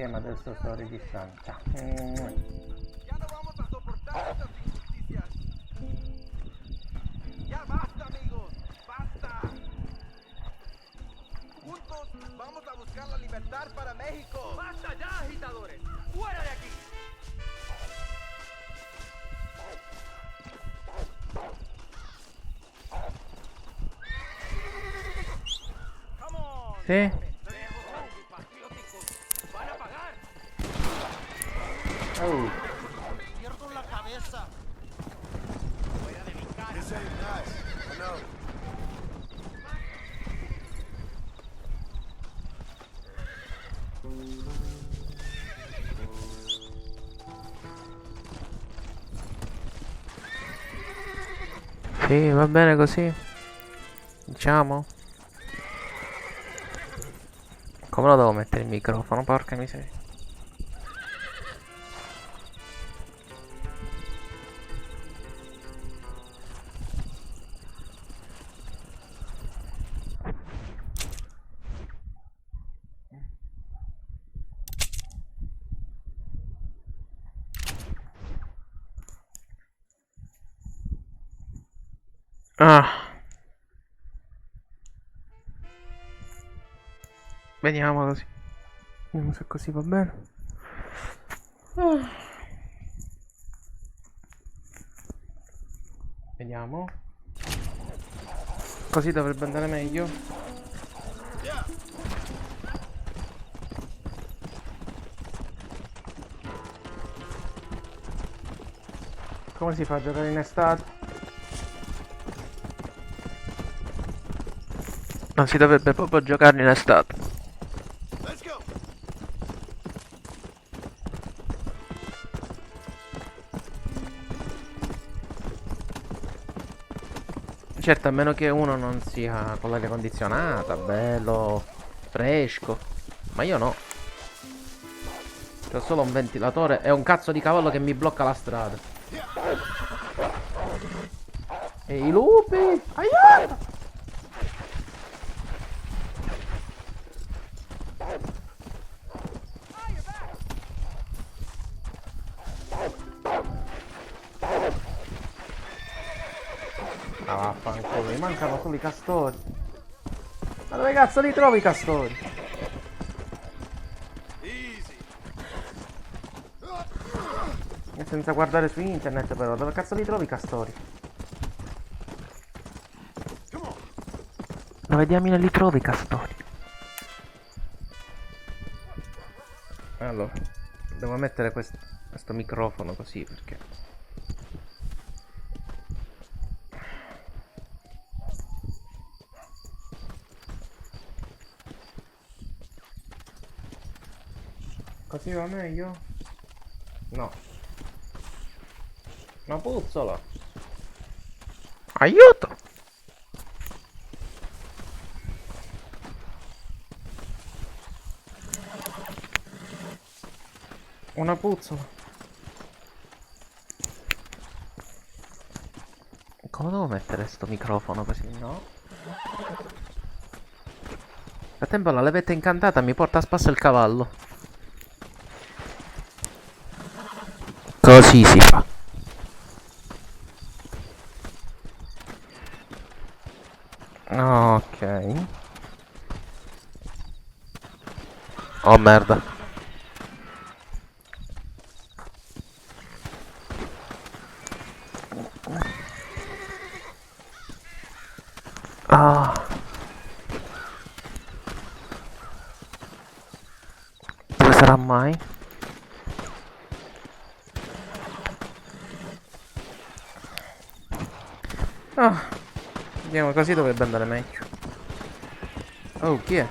ma adesso sto registrando. Ciao. Ya no vamos a soportar estas injusticias. Ya basta, amigos. Basta. Juntos vamos a buscar la libertad para México. Basta ya, agitadores. Fuera de aquí. Come on. Sì? Van a pagar. Oh. Pierdo la cabeza. Fuera de mi cara. This ain't nice. I know. Sì, va bene così. Diciamo. Come lo devo mettere il microfono? Porca miseria. Ah. Vediamo così. Vediamo se così va bene. Ah. Vediamo. Così dovrebbe andare meglio. Come si fa a giocare in estate? Non si dovrebbe proprio giocare in estate. Let's go. Certo, a meno che uno non sia con l'aria condizionata, bello, fresco. Ma io no. C'ho solo un ventilatore e un cazzo di cavallo che mi blocca la strada. E i lupi! Aiuto! Ah, vaffanculo, mi mancano solo i castori. Ma dove cazzo li trovi i castori? Easy. E senza guardare su internet però, dove cazzo li trovi i castori? Dove diamine li trovi i castori? Allora, devo mettere questo microfono così perché... Così va meglio? No. Una puzzola. Aiuto! Una puzzola. Come devo mettere sto microfono così? No. Nel tempo la levetta incantata mi porta a spasso il cavallo. Così si fa. Ok. Oh merda. Ah. Dove sarà mai? Ah. Vediamo, così dovrebbe andare meglio. Oh, chi è?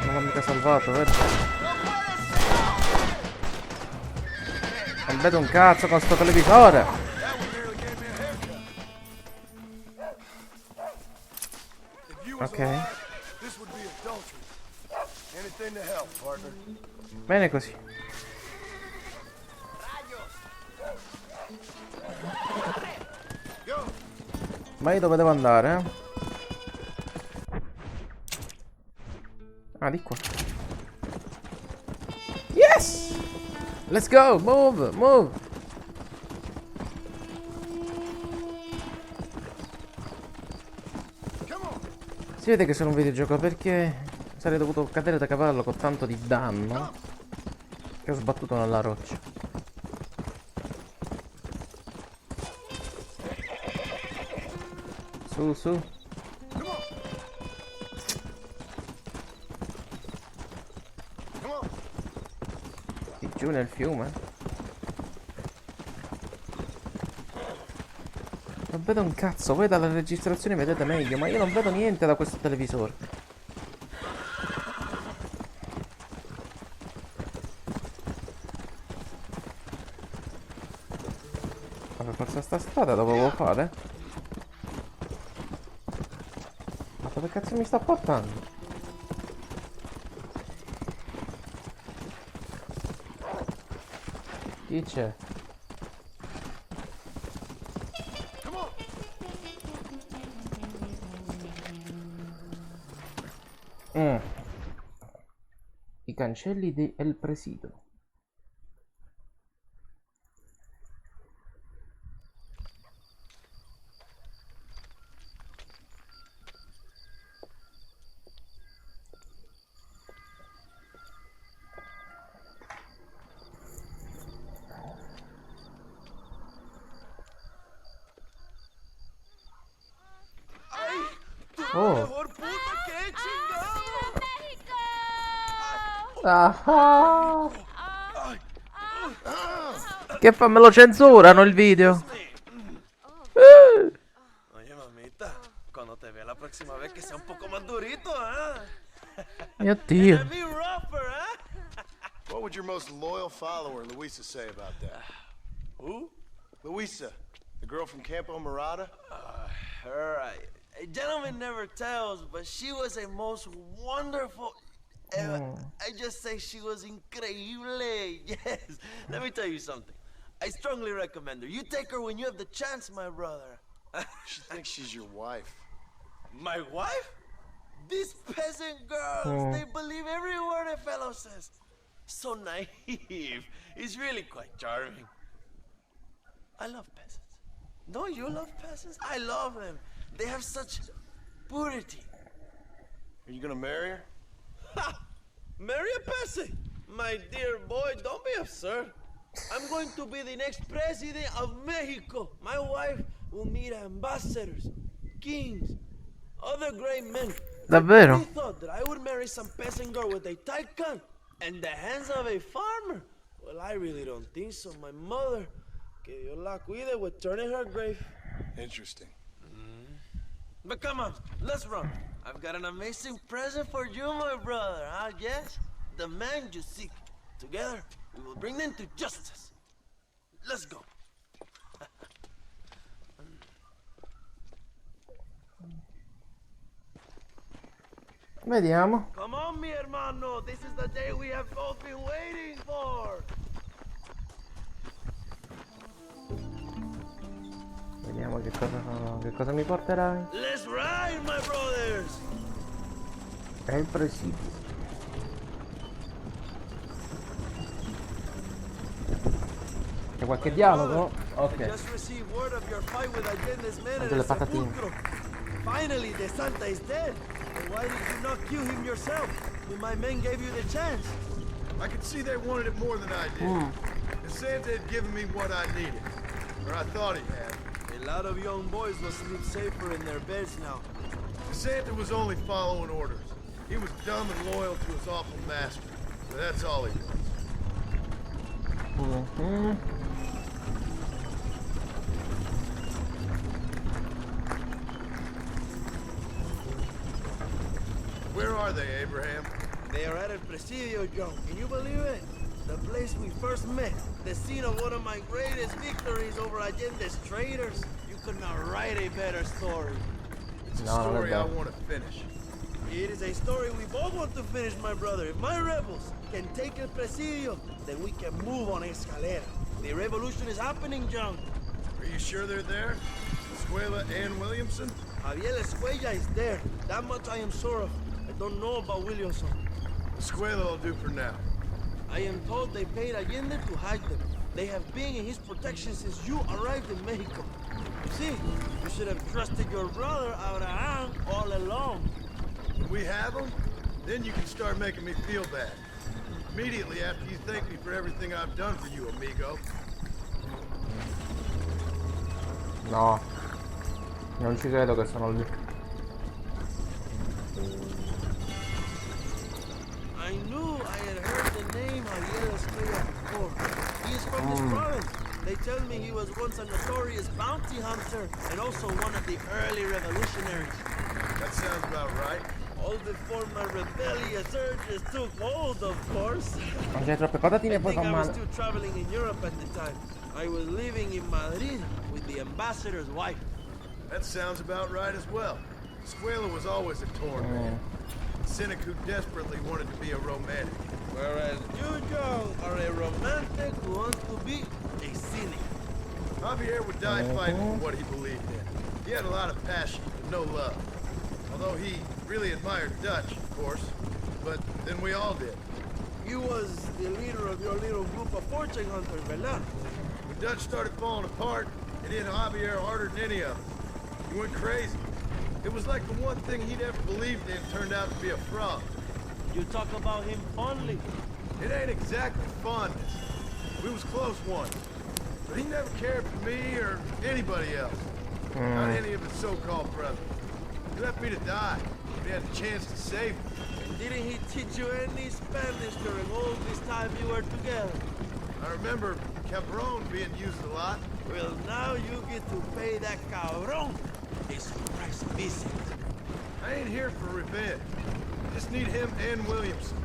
Non l'ho mica salvato, vero? Non vedo un cazzo con sto televisore. Ok. Anything to help, partner. Bene così. Go. Ma io dove devo andare? Ah, di qua. Yes! Let's go! Move! Move! Come on. Si vede che sono un videogioco perché sarei dovuto cadere da cavallo con tanto di danno che ho sbattuto nella roccia. Su, su. Come on. Come on. Di giù nel fiume. Non vedo un cazzo, voi dalla registrazione vedete meglio, ma io non vedo niente da questo televisore. Ma per forza sta strada dovevo fare? Ma dove cazzo mi sta portando? Chi c'è? Come on. I cancelli del Presidio. Oh. Mejor puta que chingado. Ah. Ay. Che fa? Me lo censurano il video. Oye, mamita, cuando te vea la próxima vez que sea un poco más durito, ¿eh? Mio Dio. Me rougher, ¿eh? What would your most loyal follower, Luisa, say about that? Who? Luisa, the girl from Campo Mirada? Her, a gentleman never tells, but she was a most wonderful... I just say she was increíble. Yes. Let me tell you something. I strongly recommend her. You take her when you have the chance, my brother. She thinks she's your wife. My wife? These peasant girls, they believe every word a fellow says. So naive. It's really quite charming. I love peasants. Don't you love peasants? I love them. They have such purity. Are you gonna marry her? Ha! Marry a peasant? My dear boy, don't be absurd. I'm going to be the next president of Mexico. My wife will meet ambassadors, kings, other great men. Davvero? They thought that I would marry some peasant girl with a tight gun and the hands of a farmer. Well, I really don't think so. My mother, que Dios la cuide, would turn in her grave. Interesting. But come on, let's run. I've got an amazing present for you, my brother. Ah, yes? The man you seek. Together, we will bring them to justice. Let's go. Vediamo. Come on, mi hermano. This is the day we have both been waiting for. Vediamo che cosa mi porterai. Let's ride, my brothers. È il Presidio. C'è qualche dialogo? Ok. Just received word of your fight with Allende's men at Delle el patatine. sepulcro. Finally, the Santa is dead. And why did you not kill him yourself when my men gave you the chance? I could see they wanted it more than I did. And Santa had given me what I needed. Or I thought he had. A lot of young boys will sleep safer in their beds now. Santa was only following orders. He was dumb and loyal to his awful master. But that's all he was. Where are they, Abraham? They are at El Presidio, John. Can you believe it? The place we first met. The scene of one of my greatest victories over Allende's traitors. You could not write a better story. It's a No, story I no. want to finish. It is a story we both want to finish, my brother. If my rebels can take El Presidio, then we can move on Escalera. The revolution is happening, John. Are you sure they're there? Escuela and Williamson? Javier Escuella is there. That much I am sure of. I don't know about Williamson. Escuela will do for now. I am told they paid Allende to hide them. They have been in his protection since you arrived in Mexico. You see, you should have trusted your brother Abraham all along. When we have them, then you can start making me feel bad. Immediately after you thank me for everything I've done for you, amigo. No. Non ci credo che sono lì. I knew I had heard the name Javier Escuella before. He is from this province. They tell me he was once a notorious bounty hunter and also one of the early revolutionaries. That sounds about right. All before my rebellious urges took hold, of course. Mangiare troppe patatine I e poi think fa I was male. still traveling in Europe at the time. I was living in Madrid with the ambassador's wife. That sounds about right as well. Escuela was always a torn man. A cynic who desperately wanted to be a romantic. Whereas you, John, are a romantic who wants to be a cynic. Javier would die fighting for what he believed in. He had a lot of passion, but no love. Although he really admired Dutch, of course. But then we all did. You was the leader of your little group of fortune hunters, ¿verdad? When Dutch started falling apart, it hit Javier harder than any of us. He went crazy. It was like the one thing he'd ever believed in turned out to be a fraud. You talk about him fondly. It ain't exactly fondness. We was close once. But he never cared for me or anybody else. Not any of his so-called brothers. He left me to die. He had the chance to save me. Didn't he teach you any Spanish during all this time you were together? I remember cabron being used a lot. Well, now you get to pay that cabron a surprise visit. I ain't here for revenge. Just need him and Williamson.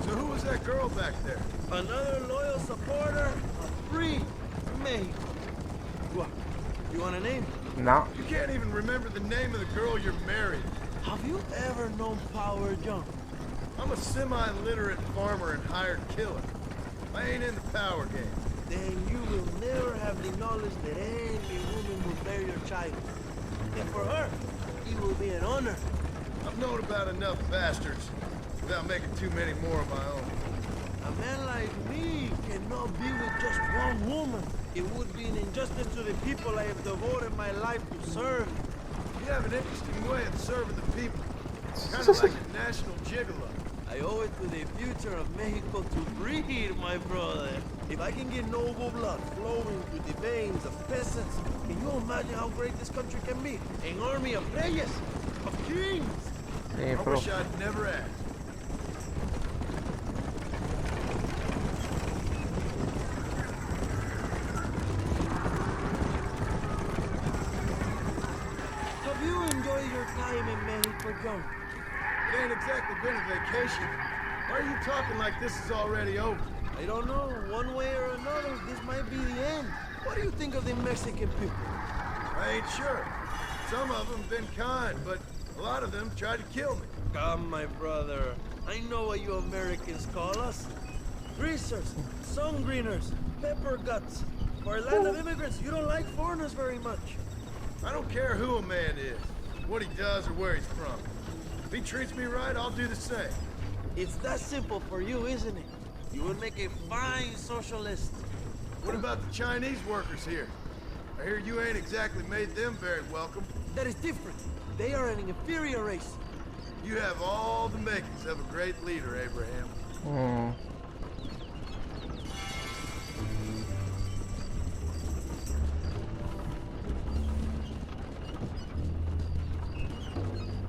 So who was that girl back there? Another loyal supporter of free Mexico. What? You want a name? No. You can't even remember the name of the girl you're married. Have you ever known Power, John? I'm a semi-literate farmer and hired killer. I ain't in the power game. Then you will never have the knowledge that any woman will bear your child. And for her, it will be an honor. I've known about enough bastards without making too many more of my own. A man like me cannot be with just one woman. It would be an injustice to the people I have devoted my life to serve. You have an interesting way of serving the people. Kind of like a national gigolo. I owe it to the future of Mexico to breed, my brother. If I can get noble blood flowing through the veins of peasants, can you imagine how great this country can be? An army of reyes, of kings. Sì, I però. wish I'd never asked. Have you enjoyed your time in Mexico, John? It ain't exactly been a vacation. Why are you talking like this is already over? I don't know. One way or another, this might be the end. What do you think of the Mexican people? I ain't sure. Some of them been kind, but a lot of them tried to kill me. Come, my brother. I know what you Americans call us. Greasers, sun greeners, pepper guts. For a land of immigrants, you don't like foreigners very much. I don't care who a man is, what he does, or where he's from. If he treats me right, I'll do the same. It's that simple for you, isn't it? You would make a fine socialist. What about the Chinese workers here? I hear you ain't exactly made them very welcome. That is different. They are an inferior race. You have all the makings of a great leader, Abraham.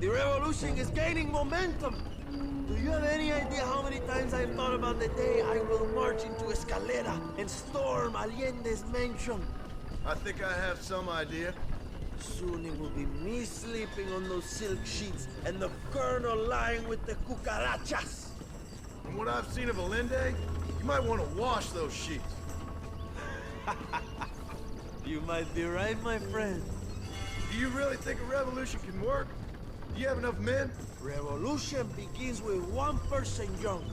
The revolution is gaining momentum. Do you have any idea how many times I've thought about the day I will march into Escalera and storm Allende's mansion? I think I have some idea. Soon it will be me sleeping on those silk sheets and the colonel lying with the cucarachas. From what I've seen of Allende, You might want to wash those sheets. You might be right, my friend. Do you really think a revolution can work? Do you have enough men? Revolution begins with one person, John.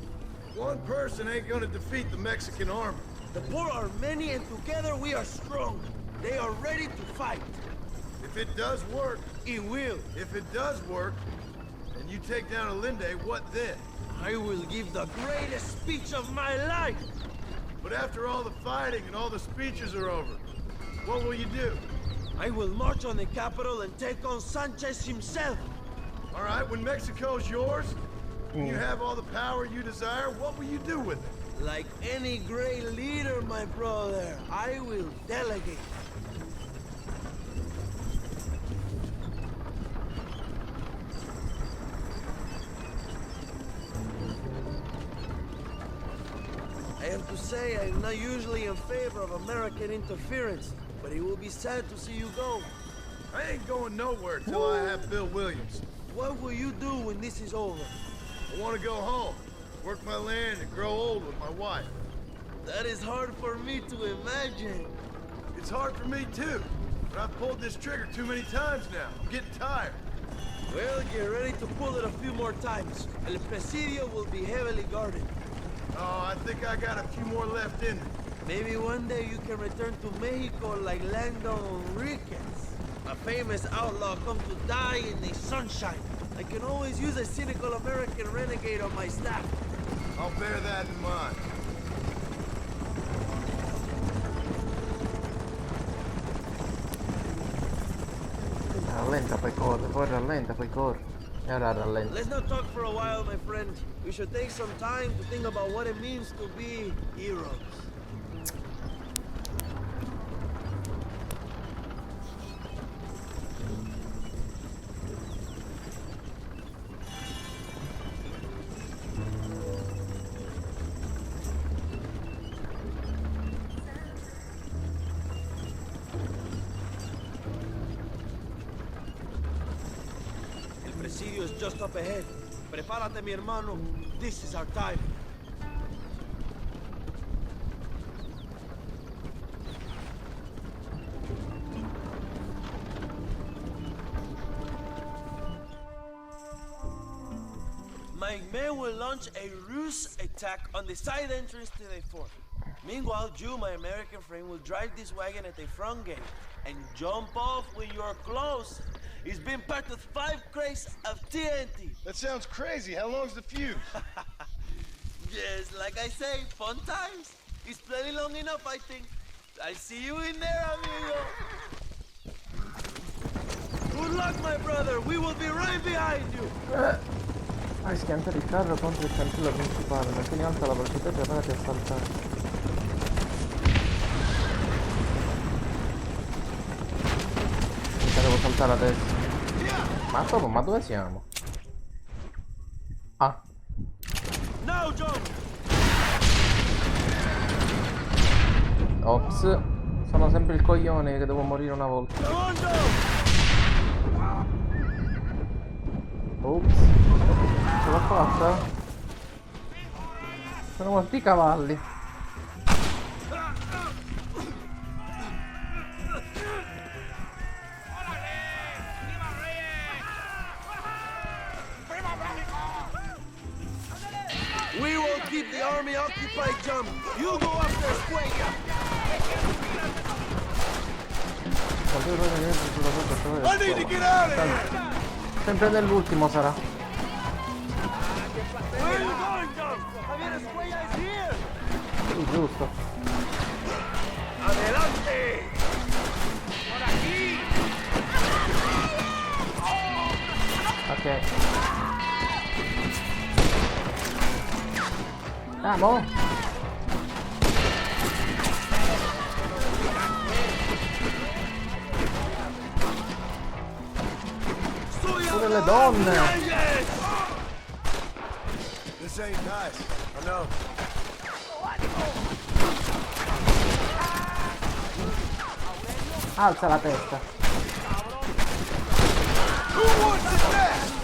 One person ain't gonna defeat the Mexican army. The poor are many and together we are strong. They are ready to fight. If it does work, It will. if it does work, and you take down Allende, what then? I will give the greatest speech of my life. But after all the fighting and all the speeches are over, what will you do? I will march on the capital and take on Sanchez himself. All right, when Mexico's yours, and you have all the power you desire, what will you do with it? Like any great leader, my brother, I will delegate. I have to say, I'm not usually in favor of American interference, but it will be sad to see you go. I ain't going nowhere till I have Bill Williams. What will you do when this is over? I want to go home, work my land, and grow old with my wife. That is hard for me to imagine. It's hard for me too, but I've pulled this trigger too many times now. I'm getting tired. Well, get ready to pull it a few more times. El Presidio will be heavily guarded. Oh, I think I got a few more left in me. Maybe one day you can return to Mexico like Lando Enriquez. A famous outlaw come to die in the sunshine. I can always use a cynical American renegade on my staff. I'll bear that in mind. Rallenta, poi corre, poi rallenta, poi corre. E ora rallenta. Let's not talk for a while, my friend. We should take some time to think about what it means to be heroes. El Presidio is just up ahead. Prepárate, mi hermano. This is our time. My men will launch a ruse attack on the side entrance to the fort. Meanwhile, you, my American friend, will drive this wagon at the front gate and jump off when you're close. It's been packed with 5 crates of TNT. That sounds crazy. How long's the fuse? Yes, like I say, fun times. It's plenty long enough, I think. I'll see you in there, amigo. Good luck, my brother. We will be right behind you. Hai schiantato il carro contro il cancello principale, mantieni alta la velocità e preparati a saltare. Mica devo saltare adesso. Ma proprio, ma dove siamo? Ah. Now, John. Ops. Sono sempre il coglione che devo morire una volta. Come on, John. Ops. Ce l'ho fatta? Sono morti i cavalli. We will keep the army occupied, John. You go after Square. I need to get out of here! Sempre nell'ultimo sarà. Where are you going, John? Javier Square is here. Sì, giusto. Adelante. Por aquí. Ok. Andiamo. Pure le donne. This ain't nice. I know. Alza la testa. Who wants it next?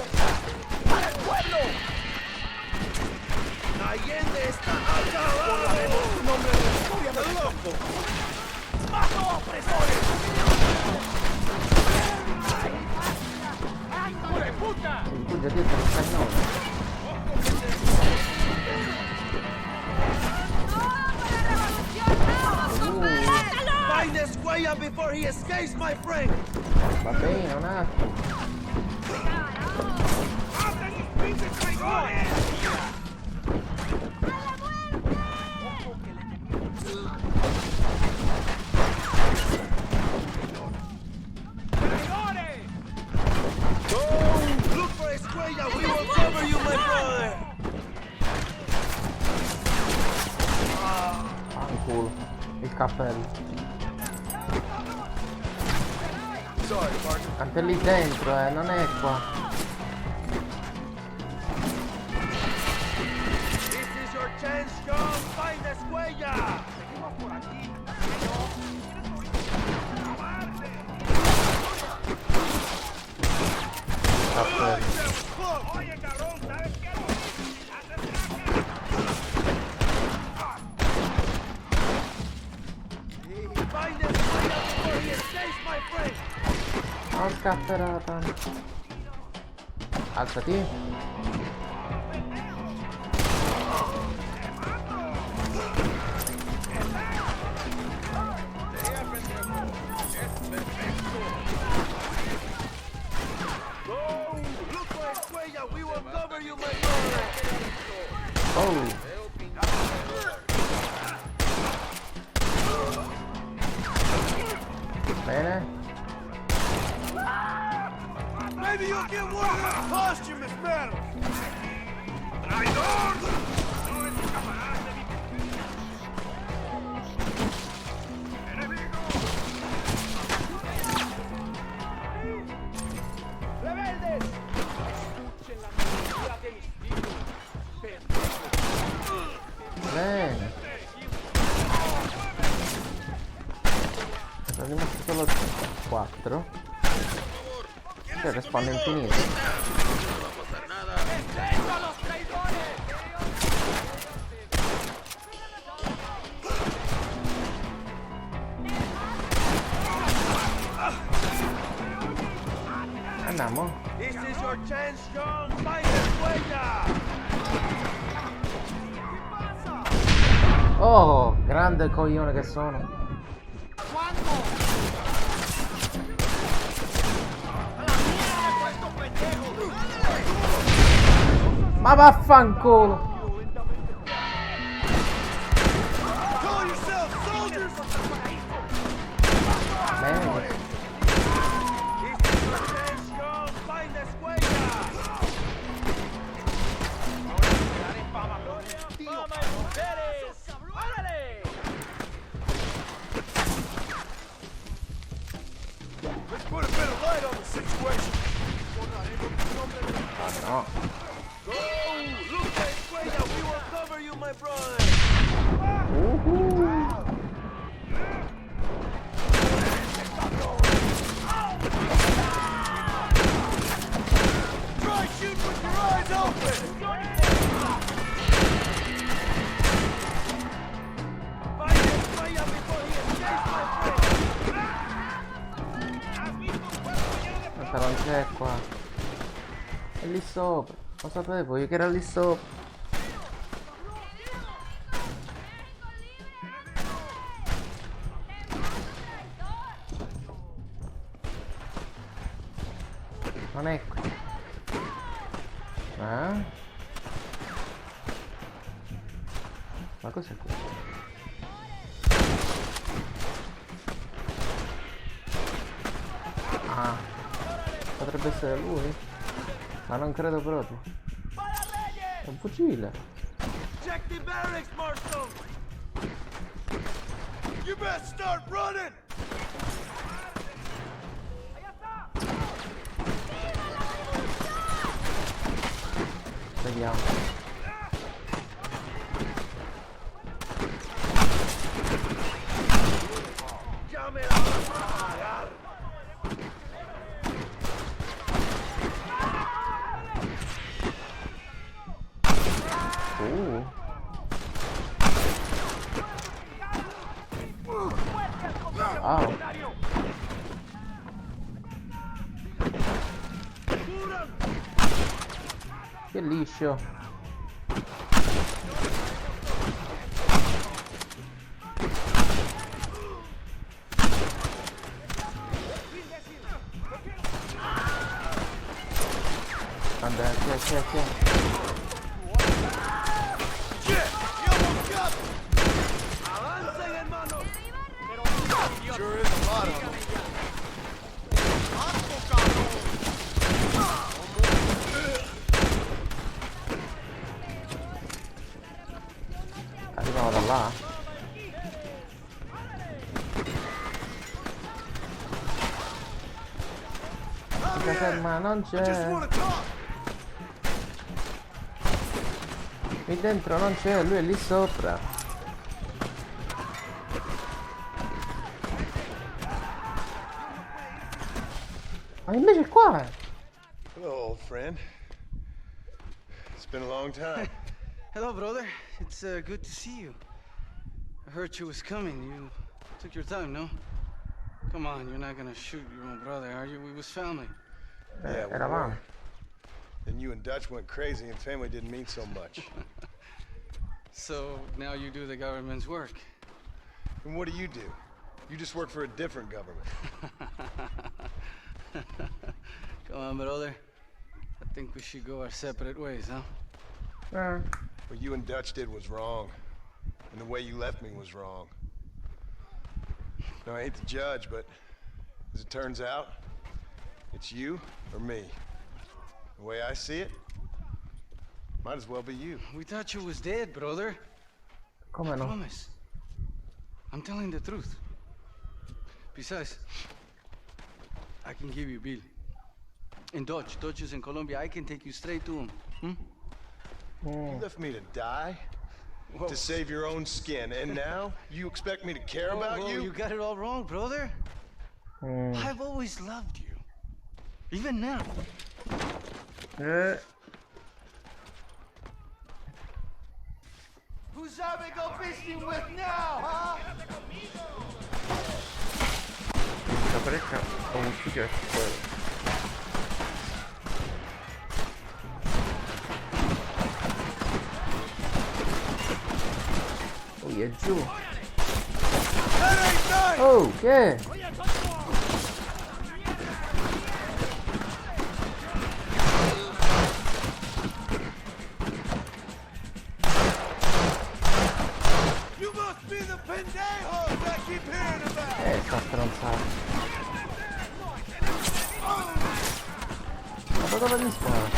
Allende está Borraremos tu nombre de la historia del loco. ¡Mato, opresores! ¡Hijo de puta! Fugge dietro il cagnone. Find this way up before he escapes, my friend! Va bene, un attimo. Go! Look for Escuella! We will cover you, my brother! Fanculo. Il cappello. Sorry, partner. Anche lì dentro, non è qua. This is your chance, John! Find Escuella! Cappello. Oye, cabrón, ¿sabes qué? Find Escuella before he escapes, my friend! Non scapperata. Alzati. Go! Look for Escuella! We will cover you, my brother! Oh. Bene. Maybe you'll get one of those posthumous medals! ¡Rebeldes! Escuchen la melodía de mis tiros. Bene. Ne abbiamo solo 4. Cioè respawn infinito. Andiamo. This is your chance, John. Find Escuella! Oh, grande coglione che sono. Ma vaffanculo. Call yourself soldiers! Bene. This is your chance, John. Find Escuella! ¡Fama y mujeres! ¡Órale! Let's put a bit of light on the situation. Ah no. Go! Look for Escuella! We will cover you, my brother! Try shooting with your eyes open. Find Escuella before he escapes, my friend! Questa non c'è qua. È lì sopra. Lo sapevo io che era lì sopra. Non è qui. Ma cos'è questo? Ah, potrebbe essere lui? Ma non credo proprio. È un fucile. Check the barracks, Marshal! You best start running. Vediamo. ¡Ya me la vas a pagar! Wow. Che liscio. Andrea, chi è? Sure is a lot of them. Arriviamo da là. La ferma non I just c'è. want to talk. Qui dentro non c'è, lui è lì sopra. Ma invece è qua. Hello, old friend. It's been a long time. Hello, brother. It's good to see you. I heard you was coming. You took your time, no? Come on, you're not gonna shoot your own brother, are you? We was family. Yeah, we Eravamo. were. Then you and Dutch went crazy and family didn't mean so much. So now you do the government's work. And what do? You just work for a different government. Come on, brother. I think we should go our separate ways, huh? What you and Dutch did was wrong. And the way you left me was wrong. Now, I hate to judge, but as it turns out, it's you or me. The way I see it, might as well be you. We thought you was dead, brother. Come I no? promise. I'm telling the truth. Besides, I can give you Bill. In Dutch. Dutch is in Colombia. I can take you straight to him. You left me to die? Whoa. To save your own skin, and now you expect me to care about Whoa, you? You got it all wrong, brother. I've always loved you. Even now. Who's that we go fishing with now, huh? Questa parecchia ho un studio è quello. Poi è giù. Oh, che? You must be the pendejos I keep hearing about. Sta stronzata. Ma da dove mi spara?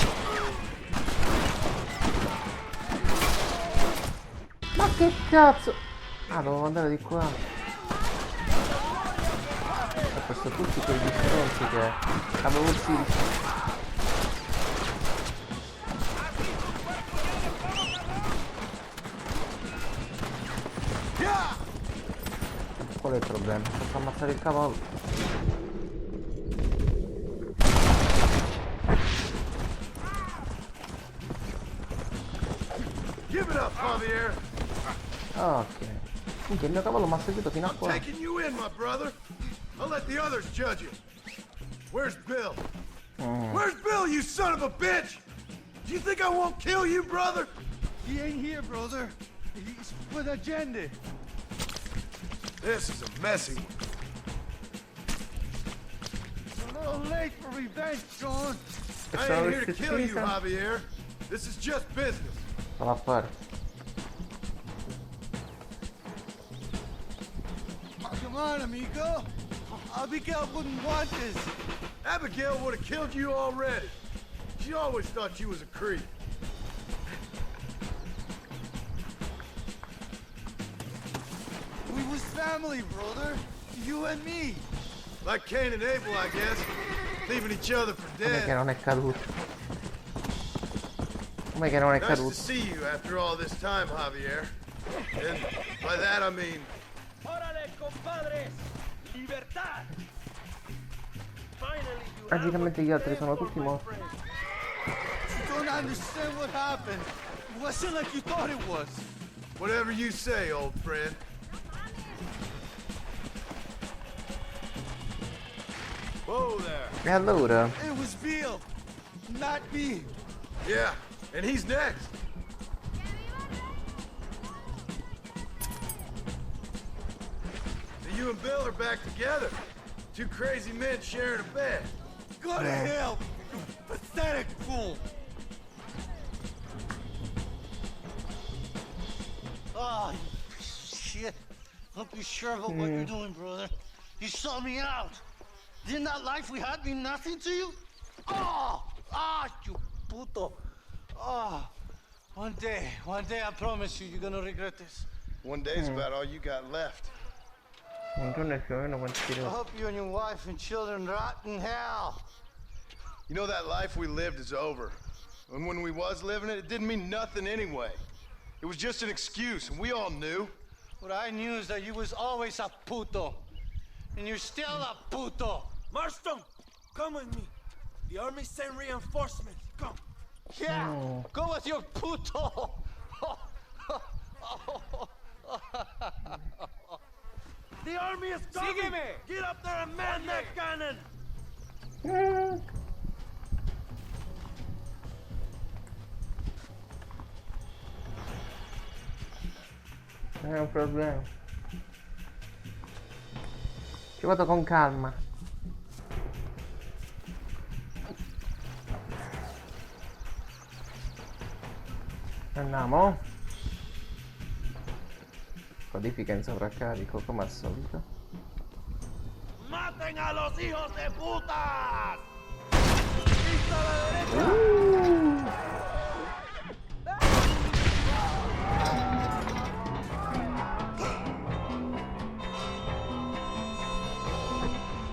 Ma che cazzo? Ah, devo andare di qua. Ho preso tutti quei stronzi che avevo ucciso. Qual è il problema? Posso ammazzare il cavallo? Give it up, Javier. Ok. Minchia, il mio cavallo mi ha seguito fino a I'm qua. taking you in, my brother. I'll let the others judge you. Where's Bill? Where's Bill, you son of a bitch? Do you think I won't kill you, brother? He ain't here, brother. He's with Agenda. This is a messy one. It's a little late for revenge, John. I ain't here to kill you, Javier. This is just business. Dalla parte. Come on, amigo. Abigail wouldn't want this. Abigail would have killed you already. She always thought you was a creep. We was family, brother. You and me. Like Cain and Abel, I guess. Leaving each other for Come che dead. non è caduto? Come che non è Nice to caduto? see you after all this time, Javier. And by that I mean, Órale, compadres. Libertad. Finally, you Praticamente gli altri sono tutti morti. You don't understand what happened. It wasn't like you thought it was. whatever you say, old friend. E allora? It was Bill, not me. Yeah, and he's next. You and Bill are back together. Two crazy men sharing a bed. Go to hell, you pathetic fool. Oh, you piece of shit. Don't be sure about what you're doing, brother. You saw me out. Didn't that life we had mean nothing to you? Oh, you puto. Oh, one day, I promise you, you're gonna regret this. One day's about all you got left. Un giorno è più o meno quanti I tiri. hope you and your wife and children rot in hell. You know that life we lived is over. And when we was living it, it didn't mean nothing anyway. It was just an excuse, and we all knew. What I knew is that you was always a puto. And you're still a puto. Marston, come with me. The army sent reinforcements. Come. Yeah, go with your puto. The army is coming. Sígueme. Get up there and man that cannon. È un problema. Ci vado con calma. Andiamo. Codifica in sovraccarico come al solito. Maten a los hijos de putas. Vista a la derecha.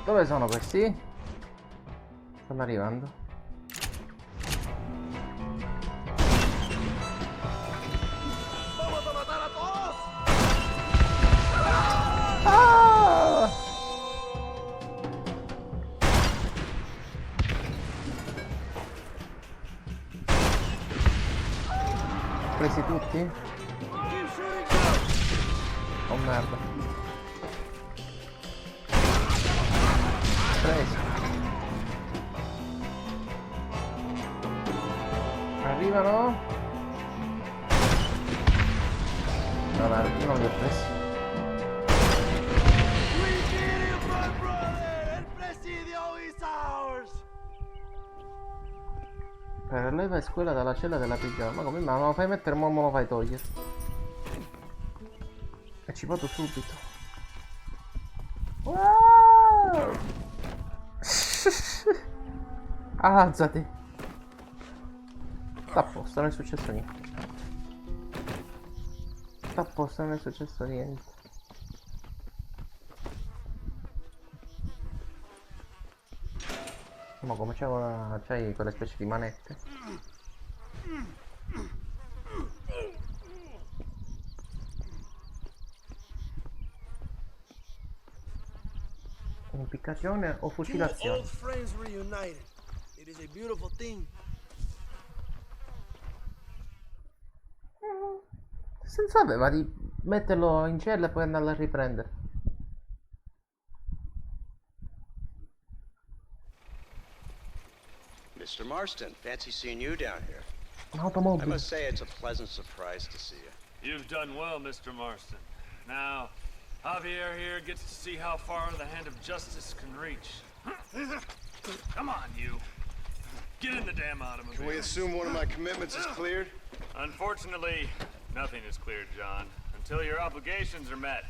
Dove sono questi? Stanno arrivando. Vamos a matar a todos. Ah! Presi tutti? Keep shooting down. Oh merda. Presi. Arrivano? No, non li ho presi. We did it, my brother. El Presidio is ours. Leva e squela dalla cella della prigione. Ma come? Ma me lo fai mettere, ma me lo fai togliere. E ci vado subito. Wow! Alzati. Sta a posto, non è successo niente. Sta a posto, non è successo niente. Ma come c'hai quelle specie di manette? Impiccazione o Two fucilazione? old friends reunited. It is a beautiful thing. Senza aveva di metterlo in cella e poi andarlo a riprendere. Mr. Marston, fancy seeing you down here. I Un'automobile. must say it's a pleasant surprise to see you. You've done well, Mr. Marston. Now, Javier here gets to see how far the hand of justice can reach. Come on, you. Get in the damn automobile. Can we assume one of my commitments is cleared? Unfortunately, nothing is cleared, John, until your obligations are met.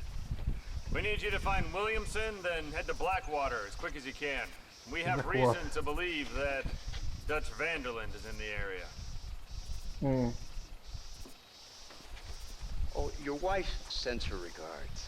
We need you to find Williamson, then head to Blackwater as quick as you can. We have Blackwater. reason to believe that Dutch Vanderland is in the area. Oh, your wife sends her regards.